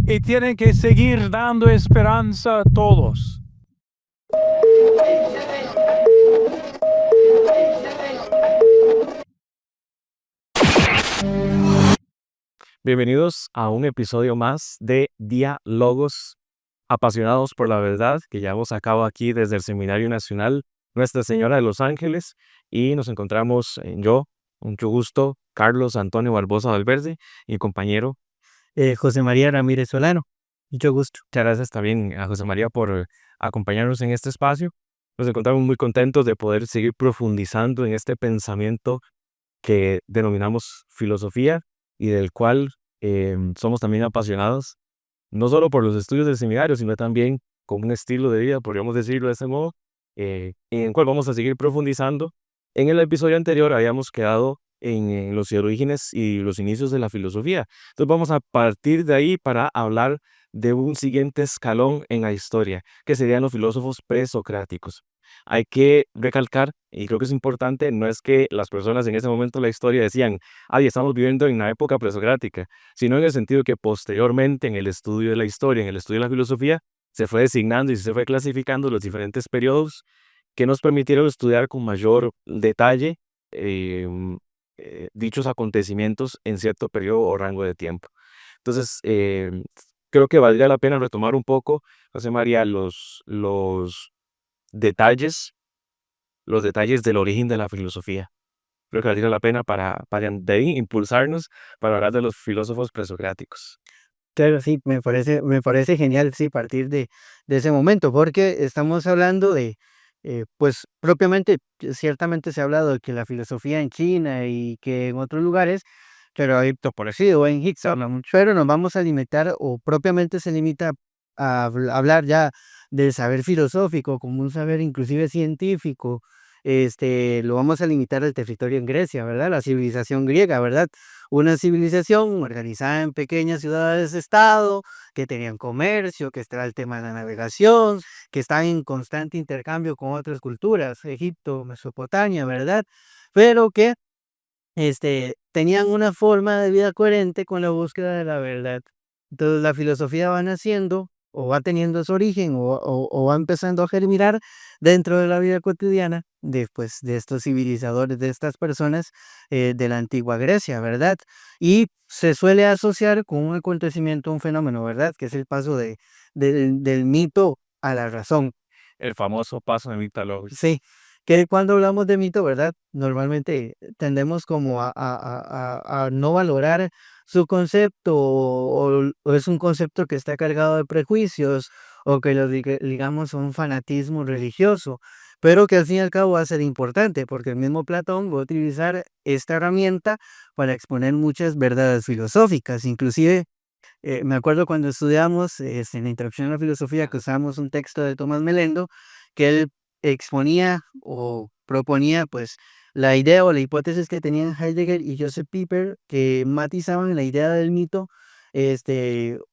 y tienen que seguir dando esperanza a todos. Bienvenidos a un episodio más de Diálogos Apasionados por la Verdad que llevamos a cabo aquí desde el Seminario Nacional Nuestra Señora de los Ángeles y nos encontramos yo, mucho gusto, Carlos Antonio Barbosa Valverde y mi compañero. José María Ramírez Solano. Mucho gusto. Muchas gracias también a José María por acompañarnos en este espacio. Nos encontramos muy contentos de poder seguir profundizando en este pensamiento que denominamos filosofía y del cual somos también apasionados, no solo por los estudios del seminario, sino también como un estilo de vida, podríamos decirlo de ese modo, en el cual vamos a seguir profundizando. En el episodio anterior habíamos quedado en los orígenes y los inicios de la filosofía. Entonces vamos a partir de ahí para hablar de un siguiente escalón en la historia, que serían los filósofos presocráticos. Hay que recalcar, y creo que es importante, no es que las personas en ese momento de la historia decían, estamos viviendo en la época presocrática, sino en el sentido que posteriormente en el estudio de la historia, en el estudio de la filosofía, se fue designando y se fue clasificando los diferentes periodos que nos permitieron estudiar con mayor detalle dichos acontecimientos en cierto periodo o rango de tiempo. Entonces, creo que valdría la pena retomar un poco, José María, detalles, los detalles del origen de la filosofía. Creo que valdría la pena para de ahí impulsarnos para hablar de los filósofos presocráticos. Claro, sí, me parece genial, sí, partir de ese momento, porque estamos hablando de, pues, propiamente, ciertamente se ha hablado de que la filosofía en China y que en otros lugares, pero hay por parecido en Higgs, pero nos vamos a limitar, o propiamente se limita a hablar ya del saber filosófico como un saber inclusive científico. Lo vamos a limitar al territorio en Grecia, ¿verdad? La civilización griega, ¿verdad? Una civilización organizada en pequeñas ciudades-estado, que tenían comercio, que estaba el tema de la navegación, que estaban en constante intercambio con otras culturas, Egipto, Mesopotamia, ¿verdad? Pero que tenían una forma de vida coherente con la búsqueda de la verdad. Entonces, la filosofía va naciendo, o va teniendo su origen, o va empezando a germinar dentro de la vida cotidiana de estos civilizadores, de estas personas de la antigua Grecia, ¿verdad? Y se suele asociar con un acontecimiento, un fenómeno, ¿verdad? Que es el paso del mito a la razón. El famoso paso de mitología. Sí, que cuando hablamos de mito, ¿verdad? Normalmente tendemos como a no valorar su concepto, o es un concepto que está cargado de prejuicios, o que lo ligamos a un fanatismo religioso, pero que al fin y al cabo va a ser importante, porque el mismo Platón va a utilizar esta herramienta para exponer muchas verdades filosóficas. Inclusive, me acuerdo cuando estudiamos en la introducción a la filosofía, que usábamos un texto de Tomás Melendo, que él exponía o proponía, pues, la idea o la hipótesis que tenían Heidegger y Joseph Pieper, que matizaban la idea del mito,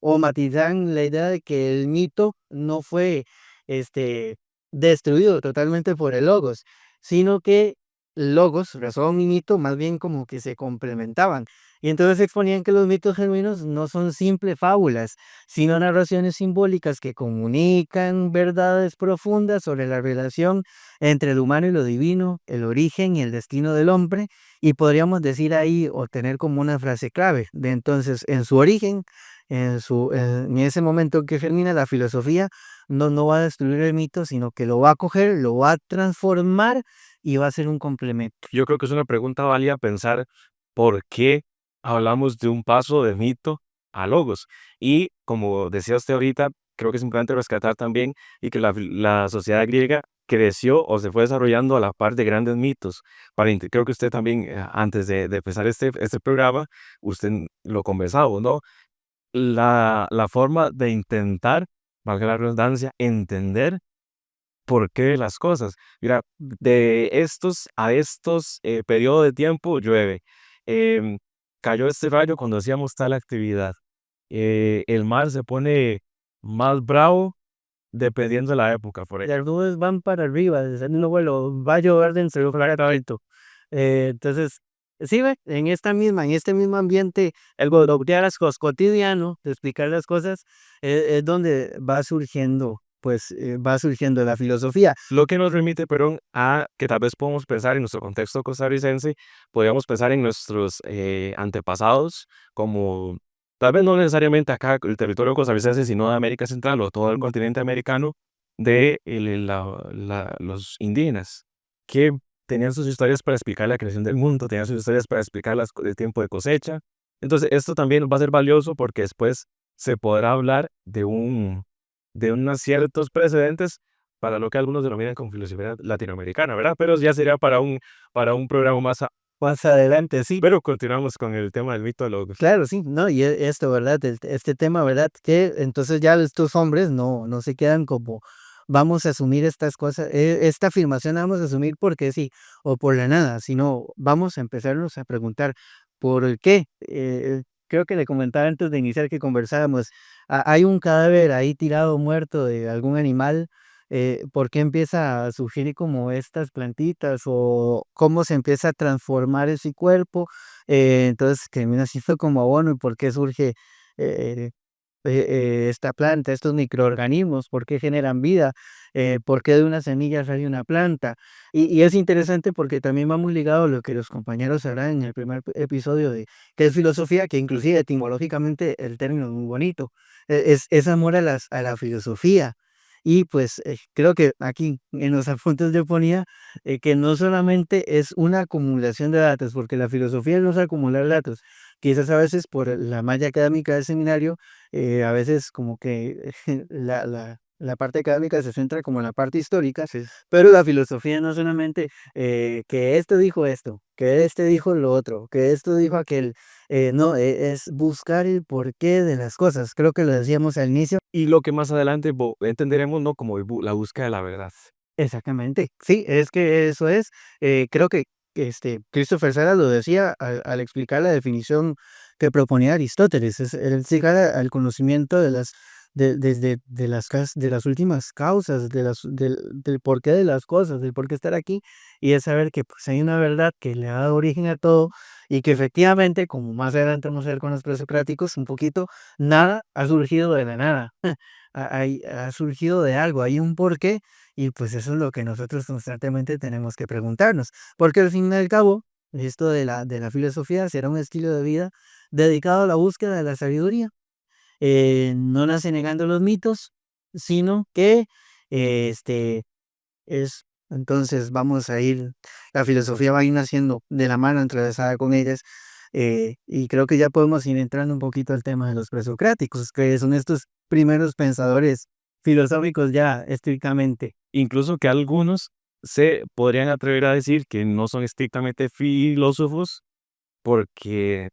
o matizaban la idea de que el mito no fue, este, destruido totalmente por el logos, sino que logos, razón y mito, más bien como que se complementaban. Y entonces exponían que los mitos genuinos no son simples fábulas, sino narraciones simbólicas que comunican verdades profundas sobre la relación entre el humano y lo divino, el origen y el destino del hombre, y podríamos decir ahí o tener como una frase clave de entonces en su origen, en ese momento que germina la filosofía, no va a destruir el mito, sino que lo va a coger, lo va a transformar y va a ser un complemento. Yo creo que es una pregunta válida pensar por qué hablamos de un paso de mito a logos. Y como decía usted ahorita, creo que es importante rescatar también y que la sociedad griega creció o se fue desarrollando a la par de grandes mitos. Creo que usted también, antes de empezar este programa, usted lo conversaba, ¿no? La forma de intentar, valga la redundancia, entender por qué las cosas. Mira, de estos a estos periodos de tiempo llueve. Em, Cayó este rayo cuando hacíamos tal actividad. El mar se pone más bravo dependiendo de la época, por Las ejemplo. nubes van para arriba, desde el vuelo, va a llover dentro de un rato. Entonces, Sí, ve, en este mismo ambiente, el voltear las cosas cotidiano, de explicar las cosas, es donde va surgiendo la filosofía. Lo que nos remite, perdón, a que tal vez podemos pensar en nuestro contexto costarricense, podríamos pensar en nuestros antepasados, como tal vez no necesariamente acá el territorio costarricense, sino de América Central o todo el continente americano, de los indígenas, que tenían sus historias para explicar la creación del mundo, tenían sus historias para explicar el tiempo de cosecha. Entonces, esto también va a ser valioso porque después se podrá hablar de unos ciertos precedentes para lo que algunos denominan como filosofía latinoamericana, ¿verdad? Pero ya sería para un programa más Más adelante, sí. pero continuamos con el tema del mito de los Claro, sí, no, y esto, ¿verdad? Este tema, ¿verdad? Que entonces ya estos hombres no se quedan como vamos a asumir estas cosas, esta afirmación la vamos a asumir porque sí, o por la nada, sino vamos a empezarnos a preguntar por qué. Creo que le comentaba antes de iniciar que conversábamos, hay un cadáver ahí tirado muerto de algún animal. ¿Por qué empieza a surgir como estas plantitas o cómo se empieza a transformar ese cuerpo? Entonces termina siendo como abono y por qué surge eh, esta planta, estos microorganismos, por qué generan vida, por qué de una semilla sale una planta. Y es interesante porque también va muy ligado a lo que los compañeros hablan en el primer episodio de qué es filosofía, que inclusive etimológicamente el término es muy bonito, es amor a la filosofía. Y pues creo que aquí en los apuntes yo ponía que no solamente es una acumulación de datos, porque la filosofía no es acumular datos, quizás a veces por la malla académica del seminario, a veces como que la parte académica se centra como en la parte histórica, sí. pero la filosofía no solamente que este dijo esto, que este dijo lo otro, que esto dijo aquel, no, es buscar el porqué de las cosas. Creo que lo decíamos al inicio. Y lo que más adelante entenderemos, ¿no? Como la búsqueda de la verdad. Exactamente, sí, es que eso es, creo que Christopher Sara lo decía al explicar la definición que proponía Aristóteles, es el llegar al conocimiento de las de las últimas causas, del porqué de las cosas, del por qué estar aquí, y es saber que pues hay una verdad que le ha dado origen a todo y que efectivamente, como más adelante vamos a ver con los presocráticos, un poquito, nada ha surgido de la nada, ha surgido de algo, hay un porqué y pues eso es lo que nosotros constantemente tenemos que preguntarnos, porque al fin y al cabo, esto de la filosofía será un estilo de vida dedicado a la búsqueda de la sabiduría. No nace negando los mitos, sino que este es, entonces vamos a ir, la filosofía va a ir naciendo de la mano entrelazada con ellas. Y creo que ya podemos ir entrando un poquito al tema de los presocráticos, que son estos primeros pensadores filosóficos ya estrictamente. Incluso que algunos se podrían atrever a decir que no son estrictamente filósofos porque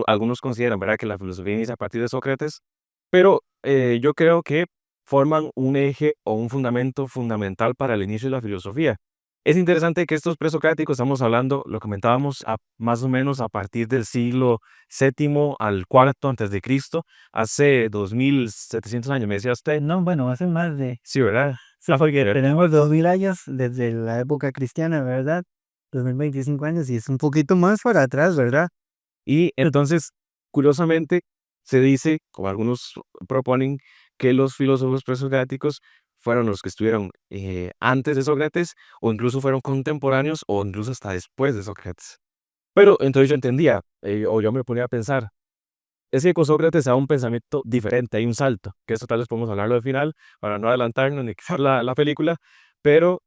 algunos consideran, ¿verdad?, que la filosofía inicia a partir de Sócrates, pero yo creo que forman un eje o un fundamento fundamental para el inicio de la filosofía. Es interesante que estos presocráticos, estamos hablando, lo comentábamos, más o menos a partir del siglo séptimo al cuarto antes de Cristo, hace 2700 años, me decía usted. No, bueno, hace más de, Sí, ¿verdad? sí, porque tenemos 2000 años desde la época cristiana, ¿verdad? 2025 años y es un poquito más para atrás, ¿verdad? Y entonces, curiosamente, se dice, como algunos proponen, que los filósofos presocráticos fueron los que estuvieron antes de Sócrates, o incluso fueron contemporáneos, o incluso hasta después de Sócrates. Pero entonces yo entendía, o yo me ponía a pensar, es que con Sócrates hay un pensamiento diferente, hay un salto, que eso tal vez podemos hablarlo al final, para no adelantarnos ni quitar la película, pero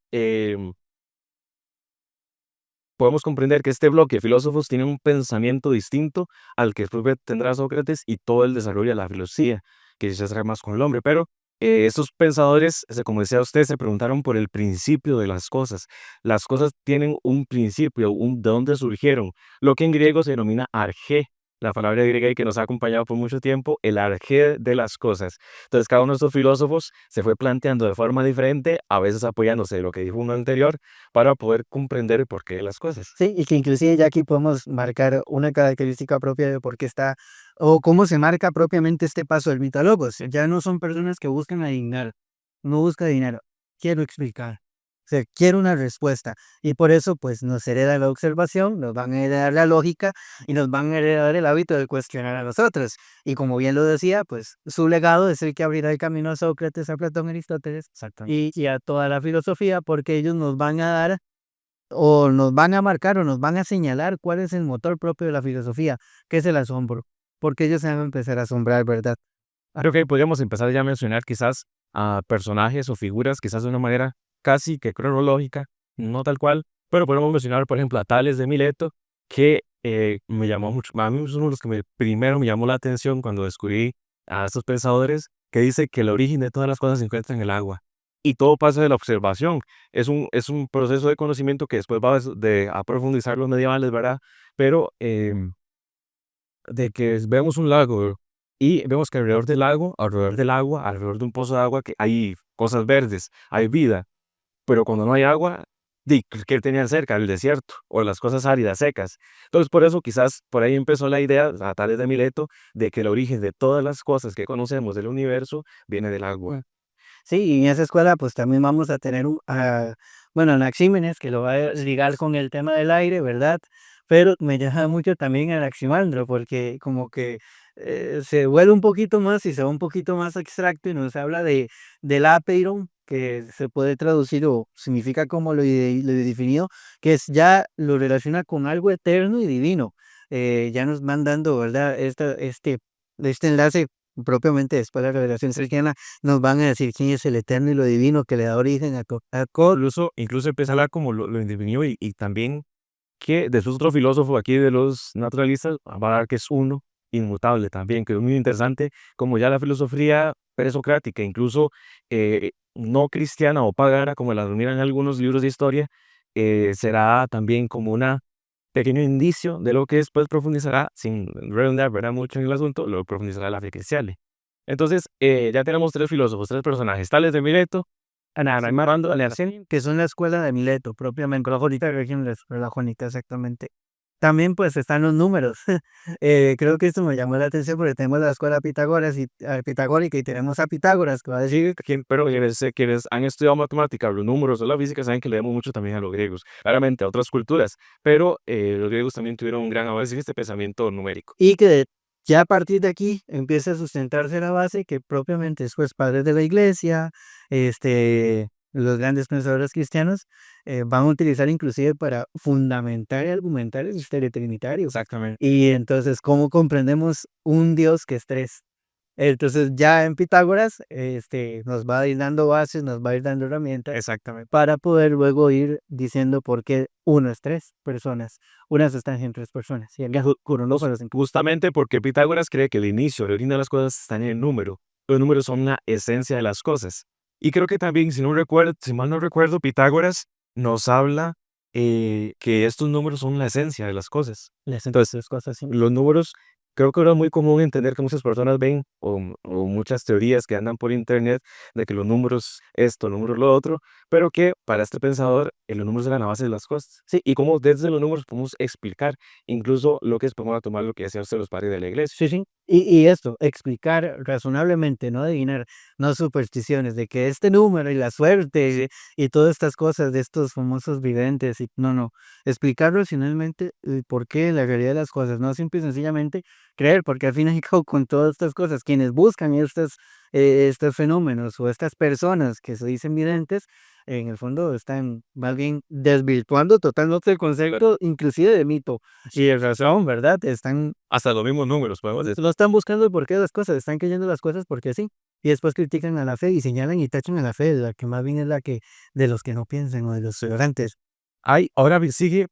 podemos comprender que este bloque de filósofos tiene un pensamiento distinto al que después tendrá Sócrates y todo el desarrollo de la filosofía, que se hace más con el hombre. Pero estos pensadores, como decía usted, se preguntaron por el principio de las cosas. Las cosas tienen un principio, de dónde surgieron, lo que en griego se denomina arjé, la palabra griega y que nos ha acompañado por mucho tiempo, el arjé de las cosas. Entonces, cada uno de estos filósofos se fue planteando de forma diferente, a veces apoyándose de lo que dijo uno anterior, para poder comprender el porqué de las cosas. Sí, y que inclusive ya aquí podemos marcar una característica propia de por qué está, o cómo se marca propiamente este paso del mito a logos. Ya no son personas que buscan adivinar, no busca dinero. Quiero explicar. sea, quiere una respuesta. Y por eso, pues, nos hereda la observación, nos van a heredar la lógica y nos van a heredar el hábito de cuestionar a nosotros. Y como bien lo decía, pues, su legado es el que abrirá el camino a Sócrates, a Platón, a Aristóteles Exactamente. y a toda la filosofía, porque ellos nos van a dar o nos van a marcar o nos van a señalar cuál es el motor propio de la filosofía, que es el asombro, porque ellos se van a empezar a asombrar, ¿verdad? Creo que podríamos empezar ya a mencionar quizás a personajes o figuras, quizás de una manera casi que cronológica, no tal cual, pero podemos mencionar, por ejemplo, a Tales de Mileto, que me llamó mucho, a mí es uno de los que primero me llamó la atención cuando descubrí a estos pensadores, que dice que el origen de todas las cosas se encuentra en el agua. Y todo pasa de la observación. Es un proceso de conocimiento que después va a profundizar los medievales, ¿verdad? Pero de que vemos un lago y vemos que alrededor del agua, alrededor de un pozo de agua, que hay cosas verdes, hay vida, pero cuando no hay agua, ¿qué tenían cerca? El desierto o las cosas áridas, secas. Entonces, por eso quizás por ahí empezó la idea, a Tales de Mileto, de que el origen de todas las cosas que conocemos del universo viene del agua. Sí, y en esa escuela pues también vamos a tener bueno, Anaxímenes, que lo va a ligar con el tema del aire, ¿verdad? Pero me llama mucho también Anaximandro, porque como que se vuelve un poquito más y se va un poquito más abstracto y nos habla del apeiron, que se puede traducir o significa como lo definido, que es ya lo relaciona con algo eterno y divino. Ya nos van dando, ¿verdad? Este enlace propiamente después de la revelación cristiana nos van a decir quién es el eterno y lo divino que le da origen a todo. Incluso empieza a hablar como lo indefinido y también que después otro filósofo aquí de los naturalistas va a hablar que es uno, inmutable también, que es muy interesante, como ya la filosofía presocrática, incluso no cristiana o pagana, como la denominan algunos libros de historia, será también como una pequeño indicio de lo que después profundizará, sin redundar, ¿verdad? Mucho en el asunto, lo profundizará la fe cristiana. Entonces, ya tenemos tres filósofos, tres personajes, Tales de Mileto, Anaximandro, Que son la escuela de Mileto, propiamente, la jónica región de la jónica, exactamente. También pues están los números. Creo que esto me llamó la atención porque tenemos la escuela pitagórica y tenemos a Pitágoras que va a decir, pero quienes han estudiado matemáticas, los números o la física, saben que leemos mucho también a los griegos, claramente a otras culturas, pero los griegos también tuvieron un gran avance en este pensamiento numérico. y que ya a partir de aquí empieza a sustentarse la base que propiamente después padres de la iglesia, los grandes pensadores cristianos van a utilizar inclusive para fundamentar y argumentar el misterio trinitario. Exactamente. Y entonces, ¿cómo comprendemos un Dios que es tres? Entonces, ya en Pitágoras, nos va a ir dando bases, nos va a ir dando herramientas Exactamente. para poder luego ir diciendo por qué uno es tres personas, una sustancia en tres personas, y el con números en Justamente porque Pitágoras cree que el origen de las cosas está en el número. Los números son la esencia de las cosas. Y creo que también, si mal no recuerdo, Pitágoras nos habla que estos números son la esencia de las cosas. las Entonces, tres cosas. Sí. los números, creo que ahora es muy común entender que muchas personas ven o muchas teorías que andan por internet de que los números esto, los números lo otro, pero que para este pensador los números eran la base de las cosas. Sí, y cómo desde los números podemos explicar incluso lo que es, podemos tomar lo que decían usted los padres de la iglesia. Sí, sí. Y esto, explicar razonablemente, no adivinar, no supersticiones, de que este número y la suerte y todas estas cosas de estos famosos videntes, y no, explicar racionalmente el por qué, la realidad de las cosas, no simple y sencillamente creer, porque al fin y al cabo con todas estas cosas, quienes buscan estos fenómenos o estas personas que se dicen videntes, en el fondo están más bien desvirtuando totalmente el concepto, inclusive de mito y de razón, ¿verdad? Hasta los mismos números, podemos decir. No están buscando el porqué de las cosas, están creyendo las cosas porque sí. Y después critican a la fe y señalan y tachan a la fe, la que más bien es la que de los que no piensan o de los ignorantes. Ahora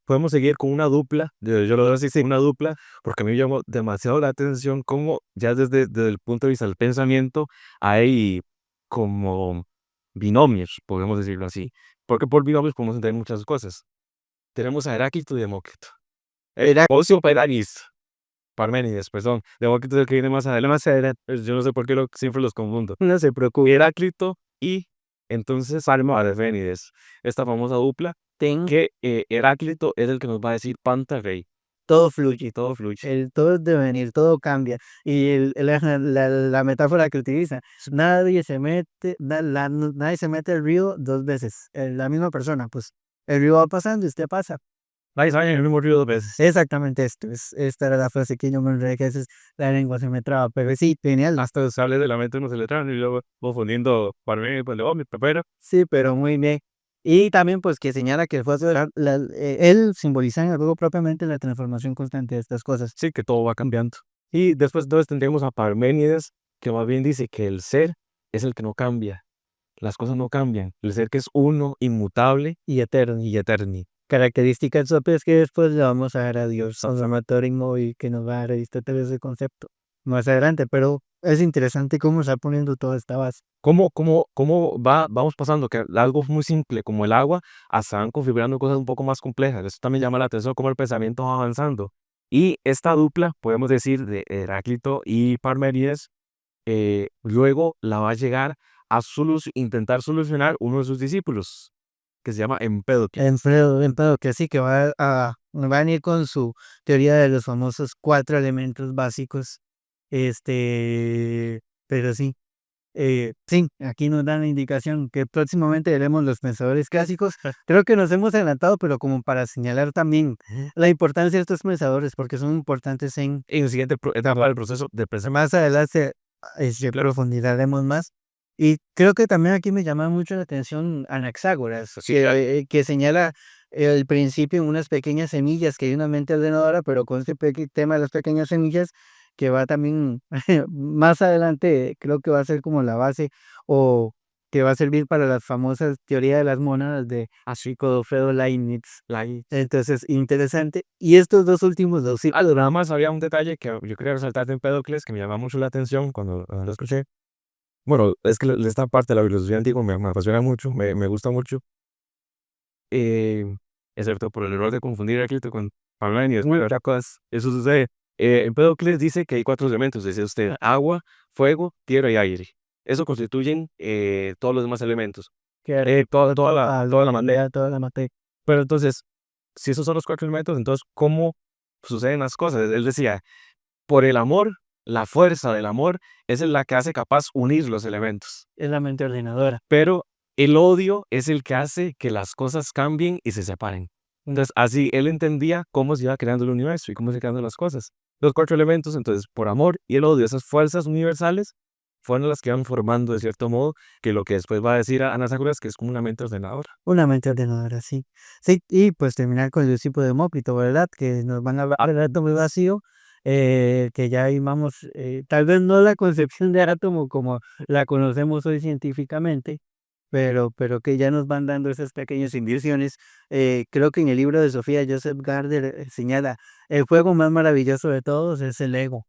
podemos seguir con una dupla, yo lo veo así, sí, una dupla, porque a mí me llamó demasiado la atención cómo ya desde el punto de vista del pensamiento hay como binomios, podemos decirlo así, porque por binomios podemos entender muchas cosas. Tenemos a Heráclito y Demócrito. Era Ocio Parménides, perdón. Demócrito es el que viene más adelante. Yo no sé por qué siempre los confundo. no se preocupen, Heráclito y entonces Parménides, esta famosa dupla que Heráclito es el que nos va a decir Panta Rey. todo fluye. todo fluye. Todo es devenir, todo cambia. Y la metáfora que utiliza, nadie se mete al río dos veces, la misma persona, pues el río va pasando y usted pasa. Nadie sabe en el mismo río 2 veces. Exactamente esta era la frase que yo me enredé, que a veces la lengua se me traba, pero sí, genial. Hasta sale de la mente uno se le traen y luego confundiendo para mí, pues, mi papera. Sí, pero muy bien. Y también, pues, que señala que fue él simboliza en el juego propiamente la transformación constante de estas cosas. Sí, que todo va cambiando. Y después entonces tendríamos a Parménides, que más bien dice que el ser es el que no cambia. Las cosas no cambian. El ser que es uno, inmutable Y eterno. y eterno. Características propias que después le vamos a dar a Dios, transformador inmóvil, que nos va a dar Aristóteles ese concepto más adelante, pero es interesante cómo está poniendo toda esta base. ¿Cómo vamos pasando que algo muy simple como el agua hasta van configurando cosas un poco más complejas? Eso también llama la atención cómo el pensamiento va avanzando. Y esta dupla, podemos decir, de Heráclito y Parménides, luego la va a llegar a intentar solucionar uno de sus discípulos, que se llama Empédocles. Empero que sí, que va a venir con su teoría de los famosos 4 elementos básicos, pero sí. Sí, aquí nos dan la indicación que próximamente veremos los pensadores clásicos. Creo que nos hemos adelantado, pero como para señalar también la importancia de estos pensadores, porque son importantes en En la siguiente etapa del proceso de pensamiento. más adelante, profundizaremos más. Y creo que también aquí me llama mucho la atención Anaxágoras, Sí. que señala el principio en unas pequeñas semillas, que hay una mente ordenadora, pero con este tema de las pequeñas semillas, que va también más adelante, creo que va a ser como la base o que va a servir para las famosas teorías de las mónadas de Godofredo Leibniz. Entonces, interesante. Y estos dos últimos dos, sí, Nada más había un detalle que yo quería resaltar de Empédocles que me llama mucho la atención cuando lo escuché. Bueno, es que esta parte de la filosofía antigua me apasiona mucho, me gusta mucho, eh, excepto por el error de confundir Heráclito con Parménides. Bueno, otra cosa, eso sucede. Empédocles dice que hay 4 elementos, dice usted, agua, fuego, tierra y aire. Eso constituyen todos los demás elementos. que Toda la materia. toda la materia. Pero entonces, si esos son los 4 elementos, entonces, ¿cómo suceden las cosas? Él decía, por el amor, la fuerza del amor es la que hace capaz unir los elementos. Es la mente ordenadora. Pero el odio es el que hace que las cosas cambien y se separen. Entonces, así él entendía cómo se iba creando el universo y cómo se creando las cosas. Los 4 elementos, entonces, por amor y el odio, esas fuerzas universales, fueron las que van formando, de cierto modo, que lo que después va a decir a Anaxágoras, que es como una mente ordenadora. Una mente ordenadora, sí. Sí, y pues terminar con el discípulo de Demócrito, ¿verdad? Que nos van a hablar del átomo vacío, que ya ahí vamos, tal vez no la concepción de átomo como la conocemos hoy científicamente, pero que ya nos van dando esas pequeñas indicaciones. Creo que en el libro de Sofía, Joseph Gardner señala, el juego más maravilloso de todos es el ego.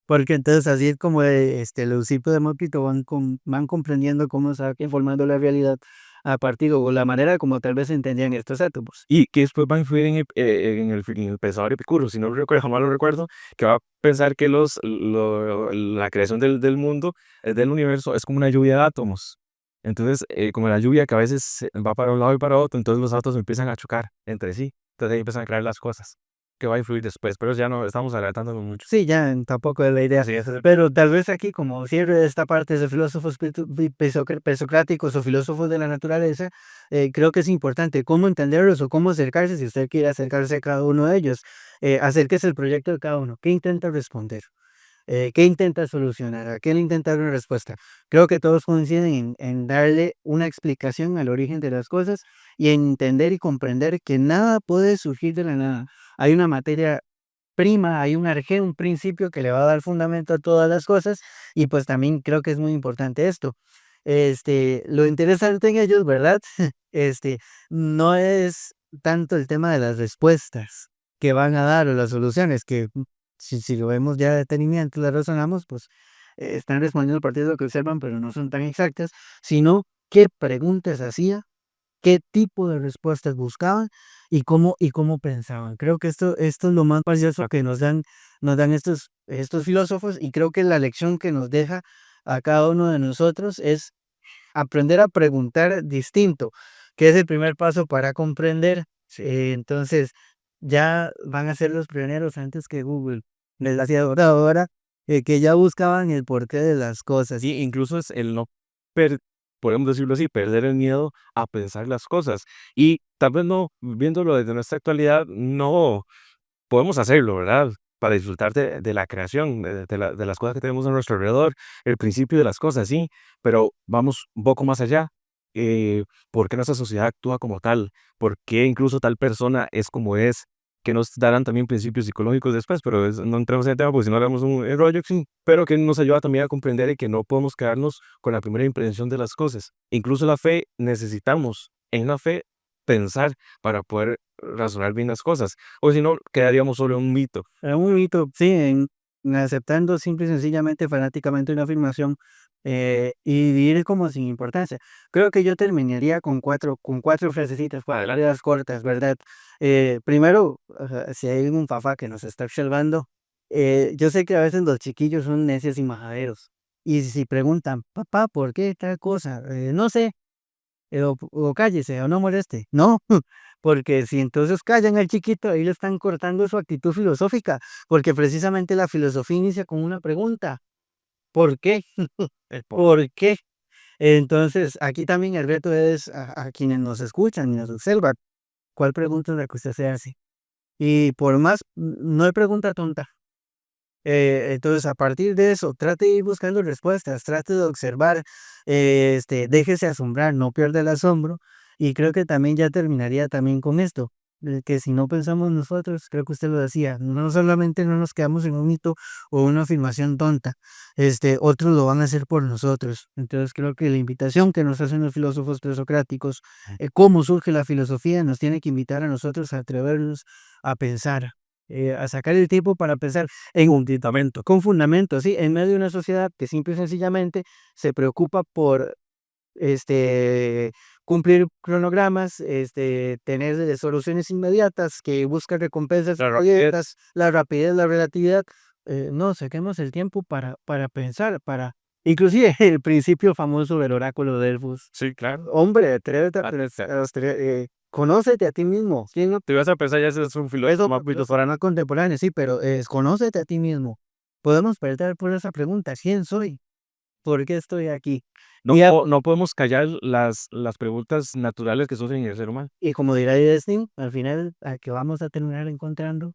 Porque entonces así es como los discípulos de Demócrito van comprendiendo cómo se va formando la realidad a partir o la manera como tal vez entendían estos átomos. Y que después va a influir en el pensador Epicuro, si no lo recuerdo, jamás lo recuerdo, que va a pensar que la creación del mundo, del universo, es como una lluvia de átomos. Entonces, como la lluvia que a veces va para un lado y para otro, entonces los átomos empiezan a chocar entre sí. Entonces ahí empiezan a crear las cosas, que va a influir después, pero ya no estamos adelantándonos mucho. Sí, ya tampoco es la idea. Así es. Pero tal vez aquí, como cierre de esta parte de filósofos presocráticos o filósofos de la naturaleza, creo que es importante cómo entenderlos o cómo acercarse, si usted quiere acercarse a cada uno de ellos, acérquese al proyecto de cada uno. ¿Qué intenta responder? ¿Qué intenta solucionar? ¿A qué le intenta dar una respuesta? Creo que todos coinciden en darle una explicación al origen de las cosas y en entender y comprender que nada puede surgir de la nada. Hay una materia prima, hay un arjé, un principio que le va a dar fundamento a todas las cosas y pues también creo que es muy importante esto. Lo interesante en ellos, ¿verdad? No es tanto el tema de las respuestas que van a dar o las soluciones, que si lo vemos ya detenimiento, las razonamos, pues están respondiendo a partir de lo que observan, pero no son tan exactas, sino qué preguntas hacía, qué tipo de respuestas buscaban y cómo pensaban. Creo que esto es lo más valioso que nos dan estos filósofos y creo que la lección que nos deja a cada uno de nosotros es aprender a preguntar distinto, que es el primer paso para comprender. Entonces, ya van a ser los pioneros antes que Google. Desgraciadamente que ya buscaban el porqué de las cosas. Sí, incluso es el no, per- podemos decirlo así, perder el miedo a pensar las cosas. Y tal vez no, viéndolo desde nuestra actualidad, no podemos hacerlo, ¿verdad? Para disfrutar de la creación, de las cosas que tenemos a nuestro alrededor, el principio de las cosas, sí, pero vamos un poco más allá. ¿Por qué nuestra sociedad actúa como tal? ¿Por qué incluso tal persona es como es? Que nos darán también principios psicológicos después, pero no entremos en el tema porque si no haremos un rollo, sí, pero que nos ayuda también a comprender y que no podemos quedarnos con la primera impresión de las cosas. Incluso la fe, necesitamos en la fe pensar para poder razonar bien las cosas, o si no, quedaríamos solo en un mito. Era un mito, sí, en aceptando simple y sencillamente, fanáticamente una afirmación y vivir como sin importancia. Creo que yo terminaría con cuatro frasecitas para las cortas, ¿verdad? Primero, si hay un papá que nos está observando, yo sé que a veces los chiquillos son necios y majaderos. Y si preguntan, papá, ¿por qué tal cosa? No sé, o cállese, o no moleste. No, porque si entonces callan al chiquito, ahí le están cortando su actitud filosófica, porque precisamente la filosofía inicia con una pregunta, ¿por qué? El por ¿Por qué? Entonces, aquí también el reto es a quienes nos escuchan y nos observan, ¿cuál pregunta es la que usted se hace? Y por más, no hay pregunta tonta. Entonces, a partir de eso, trate de ir buscando respuestas, trate de observar, déjese asombrar, no pierda el asombro. Y creo que también ya terminaría también con esto, que si no pensamos nosotros, creo que usted lo decía, no solamente no nos quedamos en un mito o una afirmación tonta, otros lo van a hacer por nosotros. Entonces, creo que la invitación que nos hacen los filósofos presocráticos, cómo surge la filosofía, nos tiene que invitar a nosotros a atrevernos a pensar, a sacar el tiempo para pensar en un fundamento, con fundamento, sí, en medio de una sociedad que simple y sencillamente se preocupa por este, cumplir cronogramas, tener soluciones inmediatas, que busca recompensas la rapidez. inmediatas, la rapidez, la relatividad. No, saquemos el tiempo para pensar, inclusive el principio famoso del oráculo de Delfos. Sí, claro. Hombre, atrévete Ah, conócete a ti mismo. ¿Quién no te vas a pensar, ya ese es un filósofo eso más filosófico. para no contemporáneos, sí, pero es conócete a ti mismo. Podemos perder por esa pregunta, ¿quién soy? ¿Por qué estoy aquí? No, no podemos callar las preguntas naturales que surgen en el ser humano. Y como dirá Destin, al final, al que vamos a terminar encontrando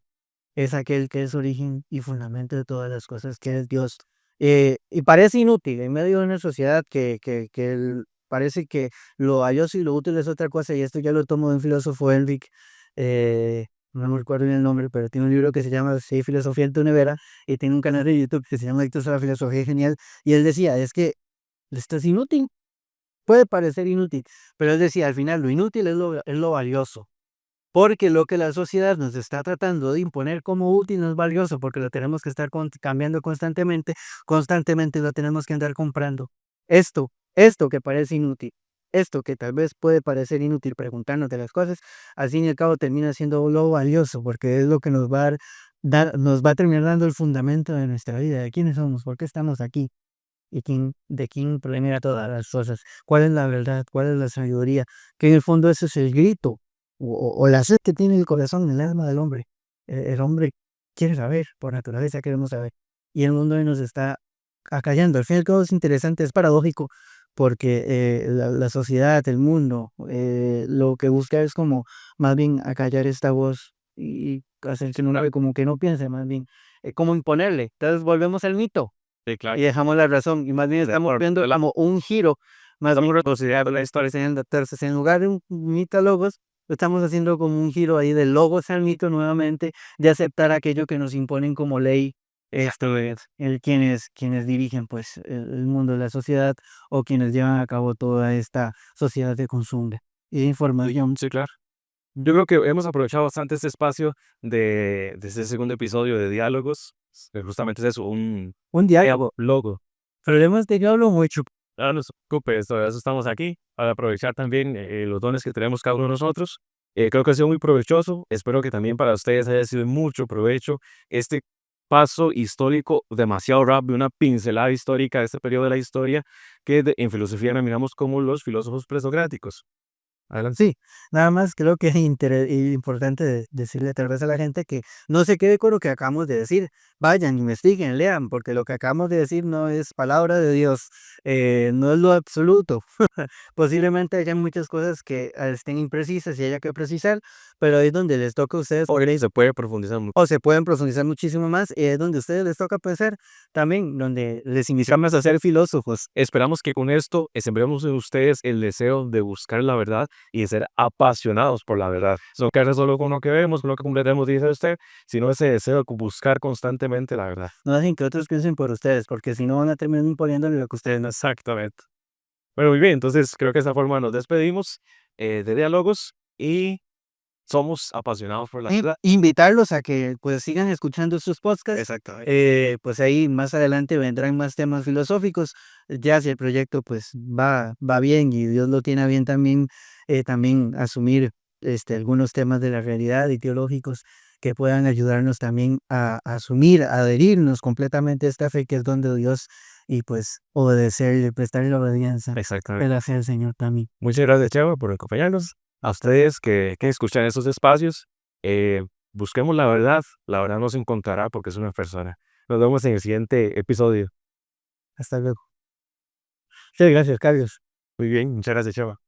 es aquel que es origen y fundamento de todas las cosas, que es Dios. Y parece inútil en medio de una sociedad parece que lo valioso y lo útil es otra cosa, y esto ya lo tomo de un filósofo, Enric, no me recuerdo bien el nombre, pero tiene un libro que se llama Sí, Filosofía en tu nevera, y tiene un canal de YouTube que se llama Adictos a la Filosofía Genial, y él decía, es que esto es inútil, puede parecer inútil, pero él decía, al final lo inútil es lo valioso. Porque lo que la sociedad nos está tratando de imponer como útil no es valioso, porque lo tenemos que estar cambiando constantemente, constantemente lo tenemos que andar comprando. Esto que parece inútil, esto que tal vez puede parecer inútil preguntarnos de las cosas, al fin y al cabo termina siendo lo valioso, porque es lo que nos va a nos va a terminar dando el fundamento de nuestra vida, de quiénes somos, por qué estamos aquí y de quién proviene todas las cosas, cuál es la verdad, cuál es la sabiduría, que en el fondo ese es el grito o la sed que tiene el corazón, el alma del hombre. El hombre quiere saber, por naturaleza queremos saber, y el mundo hoy nos está acallando. Al fin y al cabo es interesante, es paradójico, porque la sociedad, el mundo, lo que busca es como más bien acallar esta voz y hacer que no, como que no piense, más bien, como imponerle. Entonces volvemos al mito Sí, claro. y dejamos la razón, y más bien De estamos acuerdo. viendo como un giro, más Estamos bien retrocediendo la historia. enseñando entonces en lugar de un mito logos, lo estamos haciendo como un giro ahí del logos al mito nuevamente, de aceptar aquello que nos imponen como ley, esto es, quienes dirigen pues el mundo, la sociedad, o quienes llevan a cabo toda esta sociedad de consumo y de información. Sí, claro. Yo creo que hemos aprovechado bastante este espacio de este segundo episodio de Diálogos. Justamente es eso, un Un diálogo, logo. problemas de diablo mucho. No, no se preocupe, eso estamos aquí, para aprovechar también los dones que tenemos cada uno de nosotros. Creo que ha sido muy provechoso. Espero que también para ustedes haya sido de mucho provecho este paso histórico demasiado rápido, una pincelada histórica de este periodo de la historia que en filosofía denominamos como los filósofos presocráticos. Adelante. Sí, nada más creo que es importante decirle tal vez a la gente que no se quede con lo que acabamos de decir. Vayan, investiguen, lean, porque lo que acabamos de decir no es palabra de Dios, no es lo absoluto. Posiblemente haya muchas cosas que estén imprecisas y haya que precisar, pero ahí es donde les toca a ustedes, Ahora se puede profundizar mucho. o se pueden profundizar muchísimo más, y es donde a ustedes les toca pensar también, donde les iniciamos a ser filósofos. Esperamos que con esto sembremos en ustedes el deseo de buscar la verdad y de ser apasionados por la verdad. No quedarse solo con lo que vemos, con lo que comprendemos, dice usted, sino ese deseo de buscar constantemente la verdad. No dejen que otros piensen por ustedes, porque si no van a terminar imponiéndole lo que ustedes no. Exactamente. Bueno, muy bien, entonces creo que de esta forma nos despedimos de Diálogos y somos apasionados por la verdad. Invitarlos a que pues sigan escuchando sus podcasts. Exactamente. Pues ahí más adelante vendrán más temas filosóficos. Ya si el proyecto pues va bien y Dios lo tiene a bien también, también asumir algunos temas de la realidad y teológicos que puedan ayudarnos también a asumir, a adherirnos completamente a esta fe que es don de Dios y pues obedecerle, prestarle la obediencia, Exactamente. el hacer al Señor también. Muchas gracias, Chava, por acompañarnos. A ustedes que escuchan estos espacios, busquemos la verdad nos encontrará porque es una persona. Nos vemos en el siguiente episodio. Hasta luego. Muchas gracias, Carlos. Muy bien, muchas gracias, Chava.